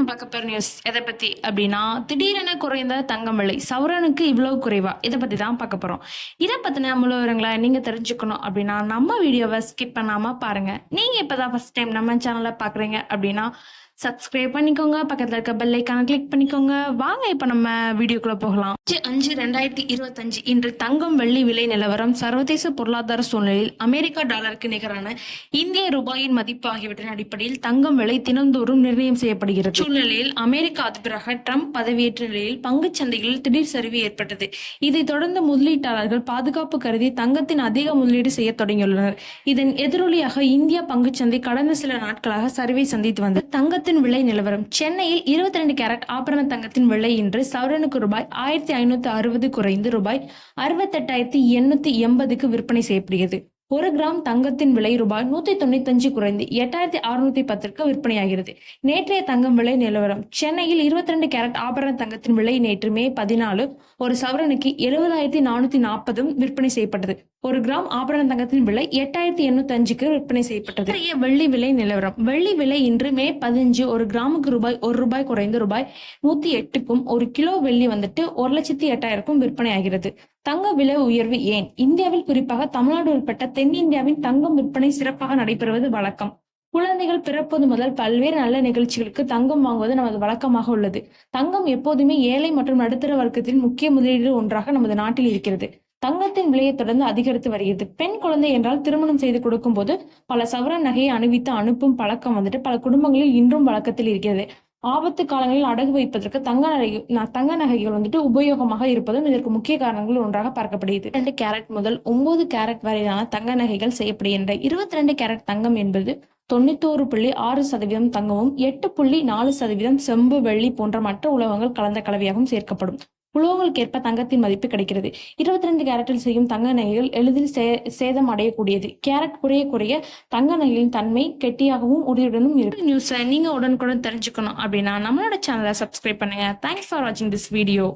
நம்ம பார்க்க போற நியூஸ் எதை பத்தி அப்படின்னா, திடீரென குறைந்த தங்கம் விலை சவரனுக்கு இவ்வளவு குறைவா? இதை பத்தி தான் பார்க்க போறோம். இதை பத்தின முழு விவரங்களை நீங்க தெரிஞ்சுக்கணும் அப்படின்னா நம்ம வீடியோவை ஸ்கிப் பண்ணாம பாருங்க. நீங்க இப்பதான் ஃபர்ஸ்ட் டைம் நம்ம சேனலை பாக்குறீங்க அப்படின்னா சப்ஸ்கிரைப் பண்ணிக்கோங்க, பக்கத்துல இருக்க பெல் ஐக்கான கிளிக் பண்ணிக்கோங்க. வாங்க இப்ப நம்ம வீடியோக்குள்ள போகலாம். 5/5/2025 இன்று தங்கம் வெள்ளி விலை நிலவரம். சர்வதேச பொருளாதார சூழ்நிலையில் அமெரிக்கா டாலருக்கு நிகரான இந்திய ரூபாயின் மதிப்பு ஆகியவற்றின் அடிப்படையில் தங்கம் விலை தினந்தோறும் நிர்ணயம் செய்யப்படுகிறது. சூழ்நிலையில் அமெரிக்க அதிபராக ட்ரம்ப் பதவியேற்ற நிலையில் பங்குச் சந்தைகளில் திடீர் சரிவு ஏற்பட்டது. இதைத் தொடர்ந்து முதலீட்டாளர்கள் பாதுகாப்பு கருதி தங்கத்தின் அதிக முதலீடு செய்ய தொடங்கியுள்ளனர். இதன் எதிரொலியாக இந்திய பங்குச்சந்தை கடந்த சில நாட்களாக சரிவை சந்தித்து வந்தது. தங்கத்தின் விலை நிலவரம். சென்னையில் 22 கேரட் ஆபரண தங்கத்தின் விலை இன்று சவரனுக்கு ரூபாய் 1560 குறைந்து ரூபாய் 68,880க்கு விற்பனை செய்யப்படுகிறது. 1 கிராம் தங்கத்தின் விலை ரூபாய் 195 குறைந்து 8610க்கு விற்பனையாகிறது. நேற்றைய தங்கம் விலை நிலவரம். சென்னையில் 22 கேரட் ஆபரண தங்கத்தின் விலை நேற்று மே 14 ஒரு சவரனுக்கு 70,440 விற்பனை செய்யப்பட்டது. 1 கிராம் ஆபரண தங்கத்தின் விலை 8,805க்கு விற்பனை செய்யப்பட்டது. வெள்ளி விலை நிலவரம். வெள்ளி விலை இன்று மே 15 ஒரு கிராமுக்கு ரூபாய் 1 ரூபாய் குறைந்து ரூபாய் 108க்கும், 1 கிலோ வெள்ளி 1,08,000க்கும் விற்பனை ஆகிறது. தங்க விலை உயர்வு ஏன்? இந்தியாவில் குறிப்பாக தமிழ்நாடு உட்பட்ட தென்னிந்தியாவின் தங்கம் விற்பனை சிறப்பாக நடைபெறுவது வழக்கம். குழந்தைகள் பிறப்பது முதல் பல்வேறு நல்ல நிகழ்ச்சிகளுக்கு தங்கம் வாங்குவது நமது வழக்கமாக உள்ளது. தங்கம் எப்போதுமே ஏழை மற்றும் நடுத்தர வர்க்கத்தின் முக்கிய முதலீடு ஒன்றாக நமது நாட்டில் இருக்கிறது. தங்கத்தின் விலையை தொடர்ந்து அதிகரித்து வருகிறது. பெண் குழந்தை என்றால் திருமணம் செய்து கொடுக்கும் போது பல சவரன் நகையை அணிவித்து அனுப்பும் பழக்கம் பல குடும்பங்களில் இன்றும் வழக்கத்தில் இருக்கிறது. ஆபத்து காலங்களில் அடகு வைப்பதற்கு தங்க நகைகள் உபயோகமாக இருப்பதும் இதற்கு முக்கிய காரணங்கள் ஒன்றாக பார்க்கப்படுகிறது. 2 கேரட் முதல் 9 கேரட் வரையிலான தங்க நகைகள் செய்யப்படுகின்றன. 22 கேரட் தங்கம் என்பது 91.6% தங்கமும் 8.4% செம்பு, வெள்ளி போன்ற மற்ற உலோகங்கள் கலந்த கலவையாகவும் சேர்க்கப்படும். உலோகங்களுக்கேற்ப தங்கத்தின் மதிப்பு கிடைக்கிறது. 22 கேரட்டில் செய்யும் தங்க நகைகள் எளிதில் சேதம் அடையக்கூடியது. கேரட் குறைய குறைய தங்க நகைகளின் தன்மை கெட்டியாகவும் உறுதியுடனும் இருக்கு. நியூஸை நீங்க உடனுக்குடன் தெரிஞ்சுக்கணும் அப்படின்னா நம்மளோட சேனலை சப்ஸ்கிரைப் பண்ணுங்க. தேங்க்ஸ் ஃபார் வாட்சிங் திஸ் வீடியோ.